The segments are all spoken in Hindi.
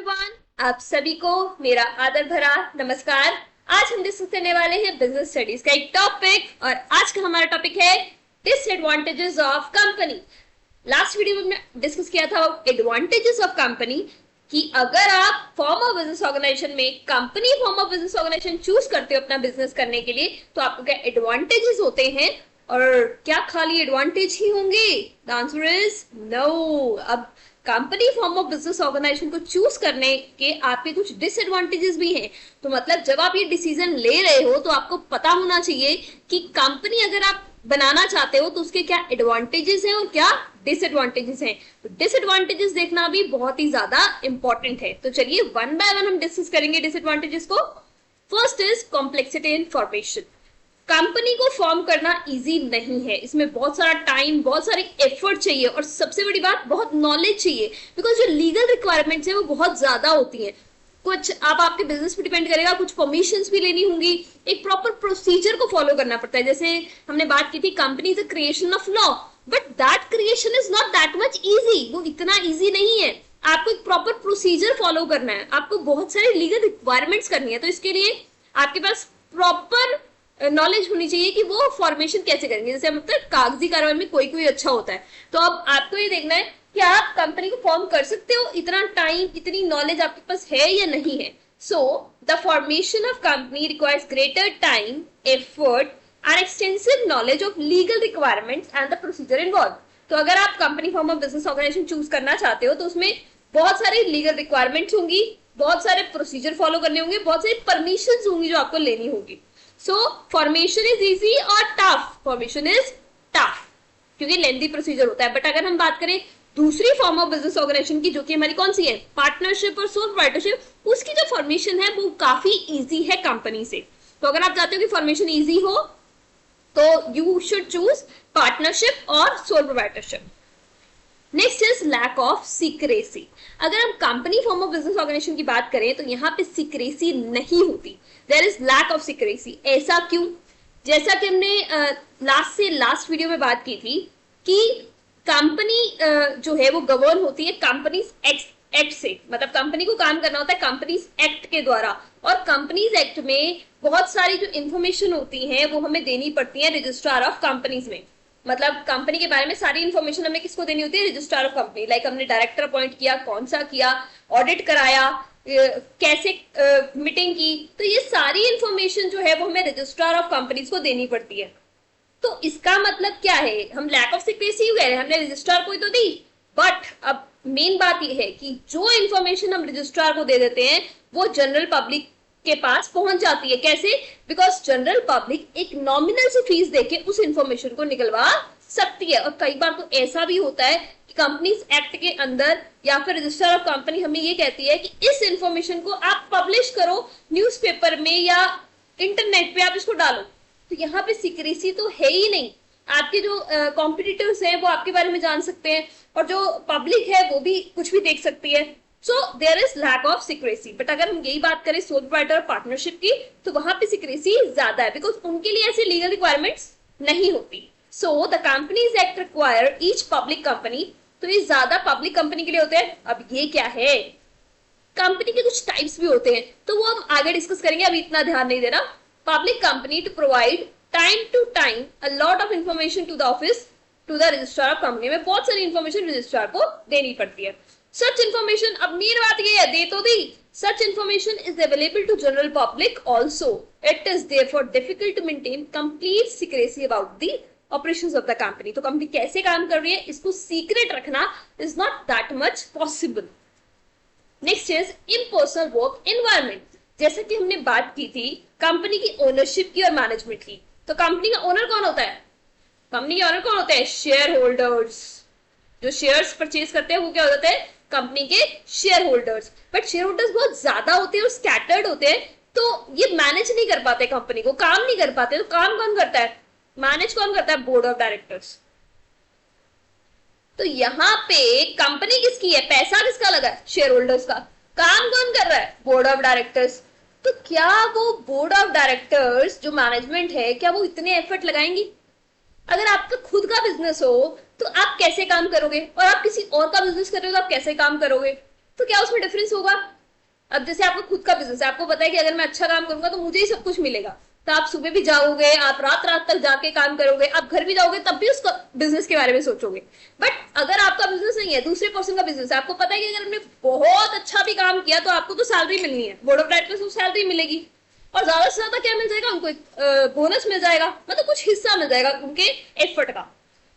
एवरीवन, आप सभी को मेरा आदर भरा नमस्कार। आज हम डिस्कस करने वाले हैं बिजनेस स्टडीज का एक टॉपिक और आज का हमारा टॉपिक है disadvantages of company. Last video में हमने डिस्कस किया था एडवांटेजेस ऑफ कंपनी कि अगर आप फॉर्म ऑफ बिजनेस ऑर्गेनाइजेशन में company form of business organisation choose करते हो अपना बिजनेस करने के लिए तो आपको क्या एडवांटेजेस होते हैं और क्या खाली एडवांटेज ही होंगे? The answer is no. अब company form of business organisation को चूज करने के आपके कुछ डिसएडवांटेजेस भी हैं। तो मतलब जब आप ये डिसीजन ले रहे हो तो आपको पता होना चाहिए कि कंपनी अगर आप बनाना चाहते हो तो उसके क्या एडवांटेजेस हैं और क्या डिसएडवांटेजेस हैं। तो डिसएडवांटेजेस देखना भी बहुत ही ज्यादा इंपॉर्टेंट है। तो चलिए वन बाय वन हम डिस्कस करेंगे डिसएडवांटेजेस को। First is complexity in formation. Company को फॉर्म करना इजी नहीं है, इसमें बहुत सारा टाइम, बहुत सारी एफर्ट चाहिए और सबसे बड़ी बात बहुत नॉलेज चाहिए, बिकॉज जो लीगल रिक्वायरमेंट्स है वो बहुत ज्यादा होती हैं। कुछ आप आपके बिजनेस पे डिपेंड करेगा, कुछ परमिशंस भी लेनी होंगी, एक प्रॉपर प्रोसीजर को फॉलो करना पड़ता है। जैसे हमने बात की थी company is a creation of law, but that creation is not that much easy. वो इतना इजी नहीं है, आपको एक प्रॉपर प्रोसीजर फॉलो करना है, आपको बहुत सारी लीगल रिक्वायरमेंट्स करनी है। तो इसके लिए आपके पास प्रॉपर नॉलेज होनी चाहिए कि वो फॉर्मेशन कैसे करेंगे। जैसे मतलब कागजी कार्रवाई में कोई कोई अच्छा होता है, तो अब आपको ये देखना है कि आप कंपनी को फॉर्म कर सकते हो, इतना टाइम, इतनी नॉलेज आपके पास है या नहीं है। So the formation of company requires greater time, effort and extensive knowledge of legal requirements and the procedure involve. तो अगर आप company form of business organisation choose करना चाहते हो तो उसमें बहुत सारी लीगल रिक्वायरमेंट्स होंगी, बहुत सारे प्रोसीजर फॉलो करने होंगे, बहुत सारी परमिशन होंगी जो आपको लेनी होगी। So formation is easy और tough? Formation is tough क्योंकि लेंथी प्रोसीजर होता है। बट अगर हम बात करें दूसरी फॉर्म ऑफ बिजनेस ऑर्गेनाइजेशन की, जो कि हमारी कौन सी है, पार्टनरशिप और सोल प्रोप्राइटरशिप, उसकी जो फॉर्मेशन है वो काफी इजी है कंपनी से। तो अगर आप चाहते हो कि फॉर्मेशन इजी हो तो यू शुड चूज पार्टनरशिप और sole proprietorship. Next is lack of secrecy. अगर हम company form of business organisation की बात करें तो यहाँ पे सीक्रेसी नहीं होती, there is lack of secrecy. ऐसा क्यों? जैसा कि हमने लास्ट वीडियो में बात की थी कि कंपनी जो है वो गवर्न होती है कंपनीज एक्ट से, मतलब कंपनी को काम करना होता है कंपनीज एक्ट के द्वारा, और कंपनीज एक्ट में बहुत सारी जो इंफॉर्मेशन होती है वो हमें देनी पड़ती है रजिस्ट्रार ऑफ कंपनीज में। मतलब कंपनी के बारे में सारी इंफॉर्मेशन हमें किसको देनी होती है, रजिस्ट्रार ऑफ कंपनी। लाइक हमने डायरेक्टर अपॉइंट किया, कौन सा किया, ऑडिट कराया, कैसे मीटिंग की, तो ये सारी इंफॉर्मेशन जो है वो हमें रजिस्ट्रार ऑफ कंपनीज को देनी पड़ती है। तो इसका मतलब क्या है, हम लैक ऑफ सीक्रेसी कह रहे हैं, हमने रजिस्ट्रार को ही तो दी, बट अब मेन बात ये है कि जो इंफॉर्मेशन हम रजिस्ट्रार को दे देते हैं वो जनरल पब्लिक के पास पहुंच जाती है। कैसे? बिकॉज जनरल पब्लिक एक नॉमिनल सी फीस देके उस इंफॉर्मेशन को निकलवा सकती है। और कई बार तो ऐसा भी होता है कि कंपनीज एक्ट के अंदर या फिर रजिस्टर ऑफ कंपनी हमें ये कहती है कि इस इंफॉर्मेशन को आप पब्लिश करो न्यूज़पेपर में या इंटरनेट पे आप इसको डालो। तो यहाँ पे सीक्रेसी तो है ही नहीं, आपके जो कॉम्पिटिटर्स हैं वो आपके बारे में जान सकते हैं और जो पब्लिक है वो भी कुछ भी देख सकती है। So there is lack of secrecy. But अगर हम यही बात करें सोल प्रोप्राइटर और पार्टनरशिप की तो वहां पे सीक्रेसी ज्यादा है, बिकॉज उनके लिए ऐसी लीगल रिक्वायरमेंट्स नहीं होती। So the companies act require each public company, तो ये ज्यादा पब्लिक कंपनी के लिए होते हैं। अब ये क्या है, कंपनी के कुछ टाइप्स भी होते हैं तो वो हम आगे डिस्कस करेंगे, अभी इतना ध्यान नहीं देना। Public company to provide time to time a lot of information to the office to the registrar of company, में बहुत सारी इंफॉर्मेशन रजिस्ट्रार को देनी पड़ती है। Such information, अब मेन बात ये है, दे तो दी, such information is available to general public also. It is therefore difficult to maintain complete secrecy about the operations of the company. तो कंपनी कैसे काम कर रही है इसको सीक्रेट रखना is not that much possible. Next is impersonal work environment. जैसे कि हमने बात की थी कंपनी की ओनरशिप की और मैनेजमेंट की, तो कंपनी का ओनर कौन होता है? कंपनी के ओनर कौन होते हैं? Share holders. जो शेयर्स परचेज करते हैं वो क्या होते हैं? कंपनी के share holders. But share holders बहुत ज्यादा होते हैं और स्कैटर्ड होते हैं, तो ये मैनेज नहीं कर पाते, कंपनी को काम नहीं कर पाते। तो काम कौन करता है, मैनेज कौन करता है? Board of directors. तो यहाँ पे कंपनी किसकी है, पैसा किसका लगा है? शेयर होल्डर्स का। काम कौन कर रहा है? Board of directors. तो क्या वो बोर्ड ऑफ डायरेक्टर्स जो मैनेजमेंट है क्या वो इतने एफर्ट लगाएंगी? अगर आपका खुद का बिजनेस हो तो आप कैसे काम करोगे, और आप किसी और का बिजनेस कर रहे हो तो आप कैसे काम करोगे? तो क्या उसमें डिफरेंस होगा? अब जैसे आपका खुद का बिजनेस है, आपको पता है कि अगर मैं अच्छा काम करूंगा तो मुझे ही सब कुछ मिलेगा, तो आप सुबह भी जाओगे, आप रात रात तक जाके काम करोगे, आप घर भी जाओगे तब भी उसका बिजनेस के बारे में सोचोगे। बट अगर आपका बिजनेस नहीं है, दूसरे पर्सन का बिजनेस है, आपको पता है कि अगर हमने बहुत अच्छा भी काम किया तो आपको तो सैलरी मिलनी है, बोर्ड ऑफ डायरेक्टर्स को सैलरी मिलेगी, और ज्यादा से ज्यादा क्या मिल जाएगा उनको, एक बोनस मिल जाएगा, मतलब कुछ हिस्सा मिल जाएगा उनके एफर्ट का।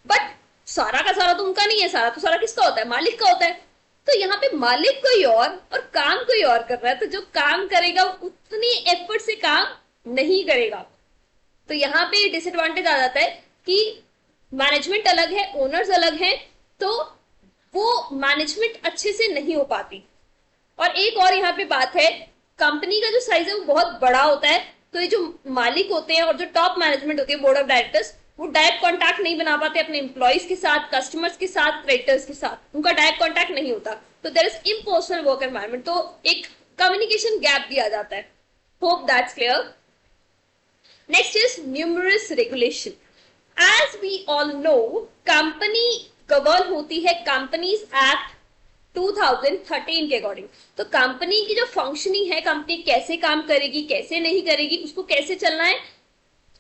बट सारा का सारा तो उनका नहीं है, सारा तो सारा किसका होता है? मालिक का होता है। तो यहाँ पे मालिक कोई और काम कोई और कर रहा है, तो जो काम करेगा उतनी एफर्ट से काम नहीं करेगा। तो यहाँ पे डिसएडवांटेज आ जाता है कि मैनेजमेंट अलग है, ओनर्स अलग हैं, तो वो मैनेजमेंट अच्छे से नहीं हो पाती। और एक और यहाँ पे बात है, कंपनी का जो साइज है वो बहुत बड़ा होता है, तो ये जो मालिक होते हैं और जो टॉप मैनेजमेंट होती है, बोर्ड ऑफ डायरेक्टर्स, वो डायरेक्ट कांटेक्ट नहीं बना पाते अपने एम्प्लॉइज के साथ, कस्टमर्स के साथ, क्रेडिटर्स के साथ, उनका डायरेक्ट कांटेक्ट नहीं होता, तो there is impersonal work environment, तो एक कम्युनिकेशन गैप भी आ जाता है। Hope that's clear. Next is numerous regulation. As we all know, company govern होती है Companies Act 2013 के अकॉर्डिंग। तो कंपनी की जो फंक्शनिंग है, कंपनी कैसे काम करेगी, कैसे नहीं करेगी, उसको कैसे चलना है,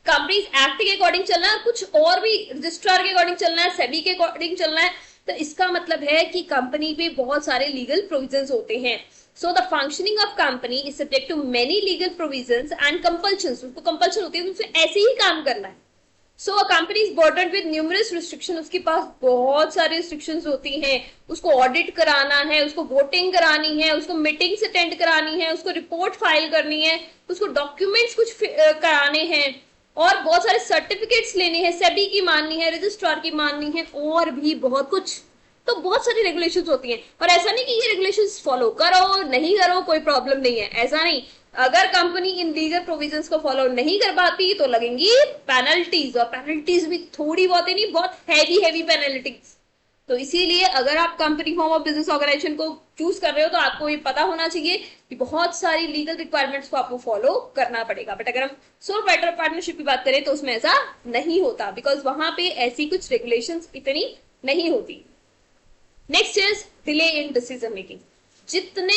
कंपनीज एक्ट के अकॉर्डिंग चलना है, कुछ और भी रजिस्ट्रार के अकॉर्डिंग चलना है, सेबी के अकॉर्डिंग चलना है। तो इसका मतलब है कि कंपनी पे बहुत सारे लीगल प्रोविजंस होते हैं। So the functioning of company is subject to many legal provisions and compulsions. उसको कंपल्शन होती है, उससे ऐसे ही काम करना है। So a company is burden with numerous restriction, उसके पास बहुत सारी रिस्ट्रिक्शंस होती हैं, उसको ऑडिट कराना है, उसको वोटिंग करानी है, उसको मीटिंग्स अटेंड करानी है, उसको रिपोर्ट फाइल करनी है, उसको डॉक्यूमेंट्स कुछ कराने हैं, और बहुत सारे सर्टिफिकेट्स लेने हैं, सेबी की माननी है, रजिस्ट्रार की माननी है, और भी बहुत कुछ। तो बहुत सारी रेगुलेशंस होती हैं, और ऐसा नहीं कि ये रेगुलेशंस फॉलो करो नहीं करो कोई प्रॉब्लम नहीं है, ऐसा नहीं। अगर कंपनी इन लीगल प्रोविजंस को फॉलो नहीं कर पाती तो लगेंगी पेनल्टीज, और पेनल्टीज भी थोड़ी बहुत ही नहीं, बहुत हैवी पेनल्टीज। तो इसीलिए अगर आप company form of business organisation को चूज कर रहे हो तो आपको ये पता होना चाहिए कि बहुत सारी लीगल रिक्वायरमेंट्स को आपको फॉलो करना पड़ेगा। बट अगर हम सोल प्रोप्राइटर पार्टनरशिप की बात करें तो उसमें ऐसा नहीं होता, बिकॉज वहां पे ऐसी कुछ रेगुलेशंस इतनी नहीं होती। Next is delay in decision making. जितने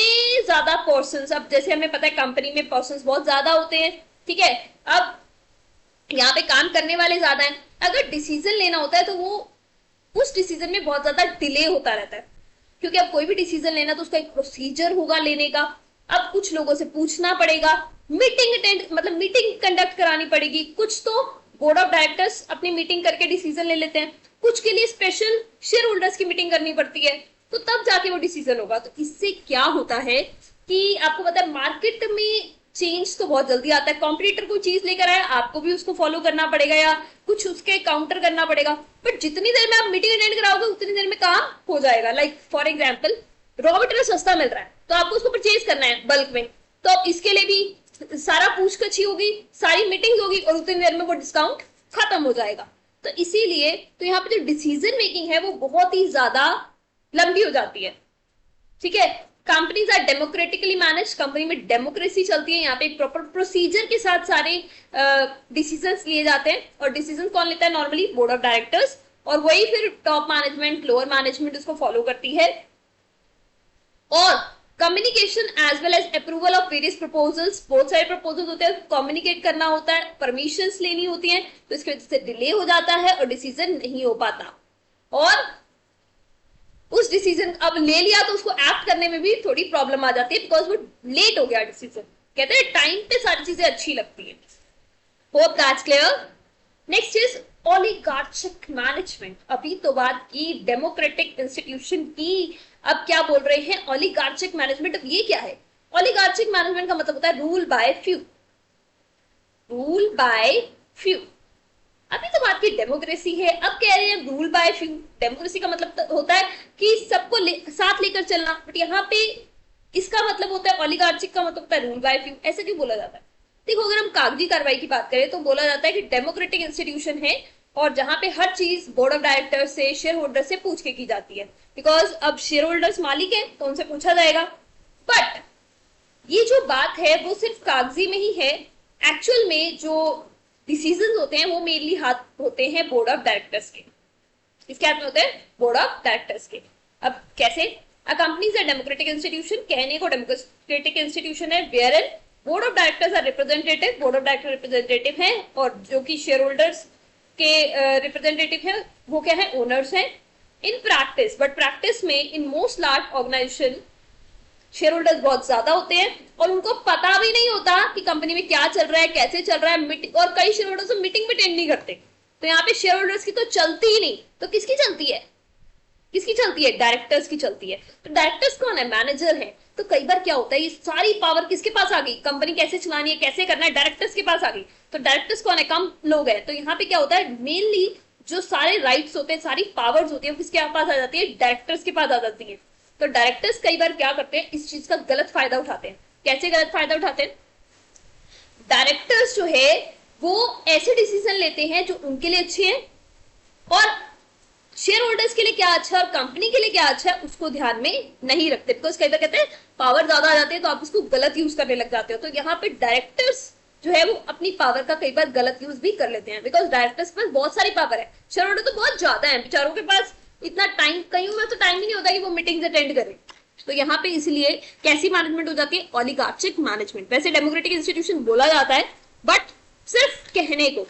ज्यादा पर्सन्स, अब जैसे हमें पता है कंपनी में पर्सन्स बहुत ज्यादा होते हैं, ठीक है, अब यहाँ पे काम करने वाले ज्यादा हैं, अगर डिसीजन लेना होता है तो वो उस डिसीजन में बहुत ज्यादा डिले होता रहता है, क्योंकि अब कोई भी डिसीजन लेना तो उसका एक प्रोसीजर होगा लेने का। अब कुछ लोगों से पूछना पड़ेगा, मीटिंग अटेंड मतलब मीटिंग कंडक्ट करानी पड़ेगी, कुछ तो बोर्ड ऑफ डायरेक्टर्स अपनी मीटिंग करके डिसीजन ले लेते हैं, कुछ के लिए स्पेशल शेयर होल्डर्स की मीटिंग करनी पड़ती है, तो तब जाके वो डिसीजन होगा। तो इससे क्या होता है कि आपको पता है मार्केट में चेंज तो बहुत जल्दी आता है, कॉम्पिटिटर कोई चीज लेकर आया आपको भी उसको फॉलो करना पड़ेगा या कुछ उसके काउंटर करना पड़ेगा, बट जितनी देर में आप मीटिंग अटेंड कराओगे उतनी देर में काम हो जाएगा। Like for example, raw material सस्ता मिल रहा है तो आपको उसको परचेज करना है बल्क में, तो इसके लिए भी सारा पूछकछ होगी, सारी मीटिंग होगी, और उतनी देर में वो डिस्काउंट खत्म हो जाएगा। तो इसीलिए तो यहाँ पे जो डिसीजन मेकिंग है वो बहुत ही ज्यादा लंबी हो जाती है, ठीक है। Companies are democratically manage, company में डेमोक्रेसी चलती है, यहाँ पे एक प्रॉपर प्रोसीजर के साथ सारे डिसीजंस लिए जाते हैं, और डिसीजन कौन लेता है? नॉर्मली बोर्ड ऑफ डायरेक्टर्स, और वही फिर टॉप मैनेजमेंट लोअर मैनेजमेंट उसको फॉलो करती है। और communication as well as approval of various proposals, बहुत सारे प्रपोजल्स होते हैं, कम्युनिकेट करना होता है, परमिशंस लेनी होती है, तो इसकी वजह से डिले हो जाता है और डिसीजन नहीं हो पाता। और उस डिसीजन अब ले लिया तो उसको एक्ट करने में भी थोड़ी प्रॉब्लम आ जाती है, बिकॉज वो लेट हो गया डिसीजन। कहते हैं टाइम पे सारी चीजें अच्छी लगती है। Hope that's clear. Next is oligarchic management. अभी तो बात की डेमोक्रेटिक इंस्टीट्यूशन की, अब क्या बोल रहे हैं ओलिगार्चिक मैनेजमेंट। अब ये क्या है? ओलिगार्चिक मैनेजमेंट का मतलब होता है rule by few, rule by few. अभी तो बात की डेमोक्रेसी है, अब कह रहे हैं रूल बाय फ्यू। डेमोक्रेसी का मतलब होता है कि सबको साथ लेकर चलना, बट यहाँ पे इसका मतलब होता है, ओलिगार्चिक का मतलब होता है रूल बाय फ्यू। ऐसा क्यों बोला जाता है? देखो, अगर हम कागजी कार्रवाई की बात करें तो बोला जाता है कि डेमोक्रेटिक इंस्टीट्यूशन है, और जहां पे हर चीज बोर्ड ऑफ डायरेक्टर से, शेयर होल्डर से पूछ के की जाती है, बिकॉज अब शेयर होल्डर्स मालिक है तो उनसे पूछा जाएगा। बट ये जो बात है वो सिर्फ कागजी में ही है, एक्चुअल में जो डिसीजन होते हैं वो मेनली हाथ होते हैं बोर्ड ऑफ डायरेक्टर्स के। इसके हाथ में होते हैं बोर्ड ऑफ डायरेक्टर्स के। अब कैसे? A company is a democratic institution, कहने को डेमोक्रेटिक इंस्टीट्यूशन है, where board of directors are representative, board of director representative है, और जो कि शेयर होल्डर्स के रिप्रेजेंटेटिव है वो क्या है, ओनर्स हैं। इन प्रैक्टिस, बट प्रैक्टिस में in most large organisation shareholders बहुत ज्यादा होते हैं और उनको पता भी नहीं होता कि कंपनी में क्या चल रहा है, कैसे चल रहा है, और कई शेयर होल्डर्स मीटिंग भी अटेंड नहीं करते। तो यहाँ पे शेयर होल्डर्स की तो चलती ही नहीं, तो किसकी चलती है, किसकी चलती है, डायरेक्टर्स की चलती है। तो डायरेक्टर्स कौन है, मैनेजर है। तो कई बार क्या होता है, ये सारी पावर किसके पास आ गई, कंपनी कैसे चलानी है, कैसे करना है, डायरेक्टर्स के पास आ गई। तो डायरेक्टर्स कौन है, कम लोग हैं। तो यहाँ पे क्या होता है, मेनली जो सारे राइट्स होते हैं, सारी पावर्स होती है, किसके पास आ जाती है, डायरेक्टर्स के पास आ जाती है। तो डायरेक्टर्स कई बार क्या करते हैं, इस चीज का गलत फायदा उठाते हैं। कैसे गलत फायदा उठाते हैं, डायरेक्टर्स जो है वो ऐसे डिसीजन लेते हैं जो उनके लिए अच्छे हैं और शेयर होल्डर्स के लिए क्या अच्छा है और कंपनी के लिए क्या अच्छा है उसको ध्यान में नहीं रखते। बिकॉज कई बार कहते हैं पावर ज्यादा आ जाते हैं तो आप उसको गलत यूज करने लग जाते हो। तो यहाँ पे डायरेक्टर्स जो है वो अपनी पावर का कई बार गलत यूज भी कर लेते हैं। बिकॉज डायरेक्टर्स के पास बहुत सारी पावर है, शेयर होल्डर तो बहुत ज्यादा है, बेचारों के पास इतना टाइम, कई में तो टाइम ही नहीं होता कि वो मीटिंग्स अटेंड करें। तो यहाँ पे इसलिए कैसी मैनेजमेंट हो जाती है, ओलिगार्चिक मैनेजमेंट। वैसे डेमोक्रेटिक इंस्टीट्यूशन बोला जाता है बट सिर्फ कहने को।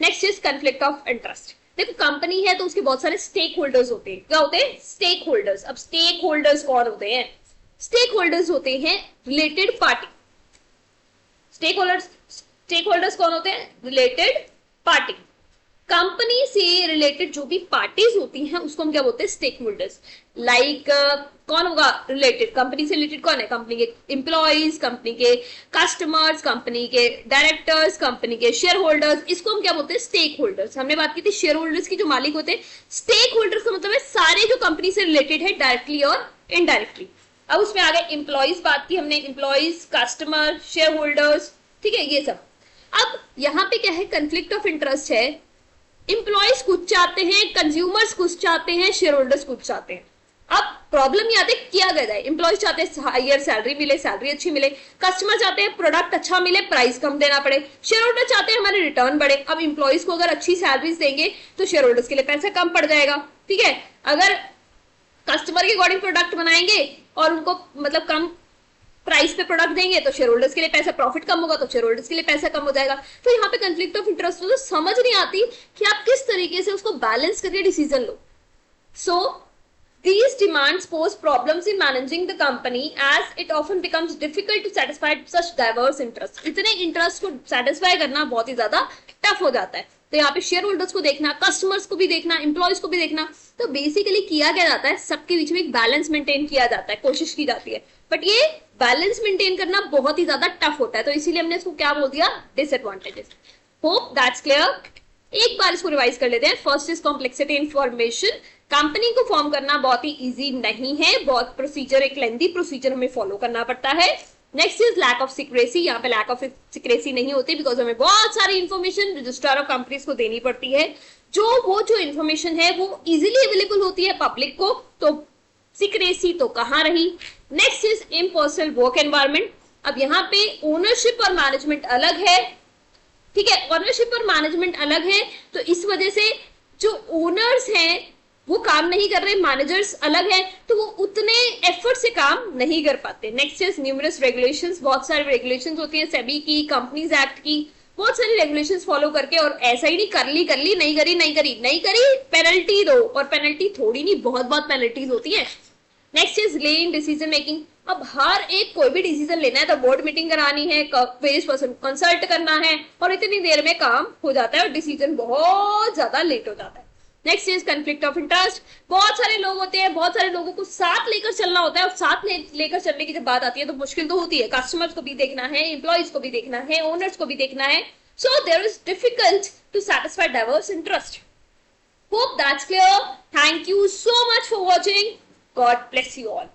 Next is conflict of interest. देखो कंपनी है तो उसके बहुत सारे स्टेक होल्डर्स होते हैं। क्या होते हैं, स्टेक होल्डर्स। अब स्टेक होल्डर्स कौन होते हैं, स्टेक होल्डर्स होते हैं रिलेटेड पार्टी। स्टेक होल्डर्स कौन होते हैं, रिलेटेड पार्टी। कंपनी से रिलेटेड जो भी पार्टीज होती हैं उसको हम क्या बोलते हैं, स्टेक होल्डर्स। लाइक कौन होगा रिलेटेड, कंपनी से रिलेटेड कौन है, कंपनी के एम्प्लॉइज, कंपनी के कस्टमर्स, कंपनी के डायरेक्टर्स, कंपनी के शेयर होल्डर्स, इसको हम क्या बोलते हैं, स्टेक होल्डर्स। हमने बात की थी शेयर होल्डर्स की, जो मालिक होते हैं। स्टेक होल्डर्स का मतलब है सारे जो कंपनी से रिलेटेड है डायरेक्टली और इनडायरेक्टली। अब उसमें आ गए एम्प्लॉइज, बात की हमने एम्प्लॉइज, कस्टमर, शेयर होल्डर्स, ठीक है, ये सब। अब यहाँ पे क्या है, कंफ्लिक्ट ऑफ इंटरेस्ट है। इंप्लॉइज कुछ चाहते हैं, कंज्यूमर्स कुछ चाहते हैं, शेयर होल्डर्स कुछ चाहते हैं। अब प्रॉब्लम ये आती है किया गया है, इंप्लॉइज चाहते हैं हायर सैलरी मिले, सैलरी अच्छी मिले, कस्टमर चाहते हैं प्रोडक्ट अच्छा मिले, प्राइस कम देना पड़े, शेयर होल्डर चाहते हैं हमारे रिटर्न बढ़े। अब इंप्लॉइज को अगर अच्छी सैलरीज देंगे तो शेयर होल्डर्स के लिए पैसा कम पड़ जाएगा, ठीक है। अगर कस्टमर के अकॉर्डिंग प्रोडक्ट बनाएंगे और उनको मतलब कम प्राइस पे प्रोडक्ट देंगे तो शेयर होल्डर्स के लिए पैसा, प्रॉफिट कम होगा तो शेयर होल्डर्स के लिए पैसा कम हो जाएगा। तो यहाँ पे कंफ्लिक्ट ऑफ इंटरेस्ट तो समझ नहीं आती कि आप किस तरीके से उसको बैलेंस करके decision low. So these demands pose problems in managing the company as it often becomes difficult to satisfy such diverse interests। इतने इंटरेस्ट को सेटिस्फाई करना बहुत ही ज्यादा टफ हो जाता है। तो यहाँ पे शेयर होल्डर्स को देखना, कस्टमर्स को भी देखना, एम्प्लॉयज को भी देखना। तो बेसिकली किया क्या जाता है, सबके बीच में एक बैलेंस मेंटेन किया जाता है, कोशिश की जाती है, बट ये बैलेंस मेंटेन करना बहुत ही ज्यादा टफ होता है। तो इसीलिए हमने इसको क्या बोल दिया, डिसएडवांटेजेस। Hope that's clear. एक बार इसको रिवाइज कर लेते हैं। First is complexity information. Company को फॉर्म करना बहुत ही इजी नहीं है, बहुत प्रोसीजर, एक लेंथी प्रोसीजर हमें फॉलो करना पड़ता है। Next is lack of secrecy. यहाँ पे लैक ऑफ सिक्रेसी नहीं होती बिकॉज हमें बहुत सारी इंफॉर्मेशन रजिस्ट्रार ऑफ कंपनीज को देनी पड़ती है। जो इंफॉर्मेशन है वो इजीली अवेलेबल होती है पब्लिक को, तो सिक्रेसी तो कहाँ रही। Next is impersonal work environment. अब यहाँ पे ओनरशिप और मैनेजमेंट अलग है, ठीक है, ओनरशिप और मैनेजमेंट अलग है। तो इस वजह से जो ओनर्स हैं वो काम नहीं कर रहे, मैनेजर्स अलग है, तो वो उतने एफर्ट से काम नहीं कर पाते। Next is numerous regulations. बहुत सारे रेगुलेशंस होती है, सेबी की, कंपनीज एक्ट की, बहुत सारी रेगुलेशंस फॉलो करके, और ऐसा ही नहीं कर ली, नहीं करी पेनल्टी दो, और पेनल्टी थोड़ी नहीं, बहुत पेनल्टीज होती है। Next is delay in decision making. अब हर एक कोई भी डिसीजन लेना है तो बोर्ड मीटिंग करानी है, वेरियस पर्सन कंसल्ट करना है, और इतनी देर में काम हो जाता है और डिसीजन बहुत ज्यादा लेट हो जाता है। Next is conflict of interest. बहुत सारे लोग होते हैं, बहुत सारे लोगों को साथ लेकर चलना होता है, और साथ लेकर चलने की जब बात आती है तो मुश्किल तो होती है। कस्टमर्स को भी देखना है, एम्प्लॉइज को भी देखना है, ओनर्स को भी देखना है। So there is difficult to satisfy diverse interest. Hope that's clear. Thank you so much for watching. God bless you all.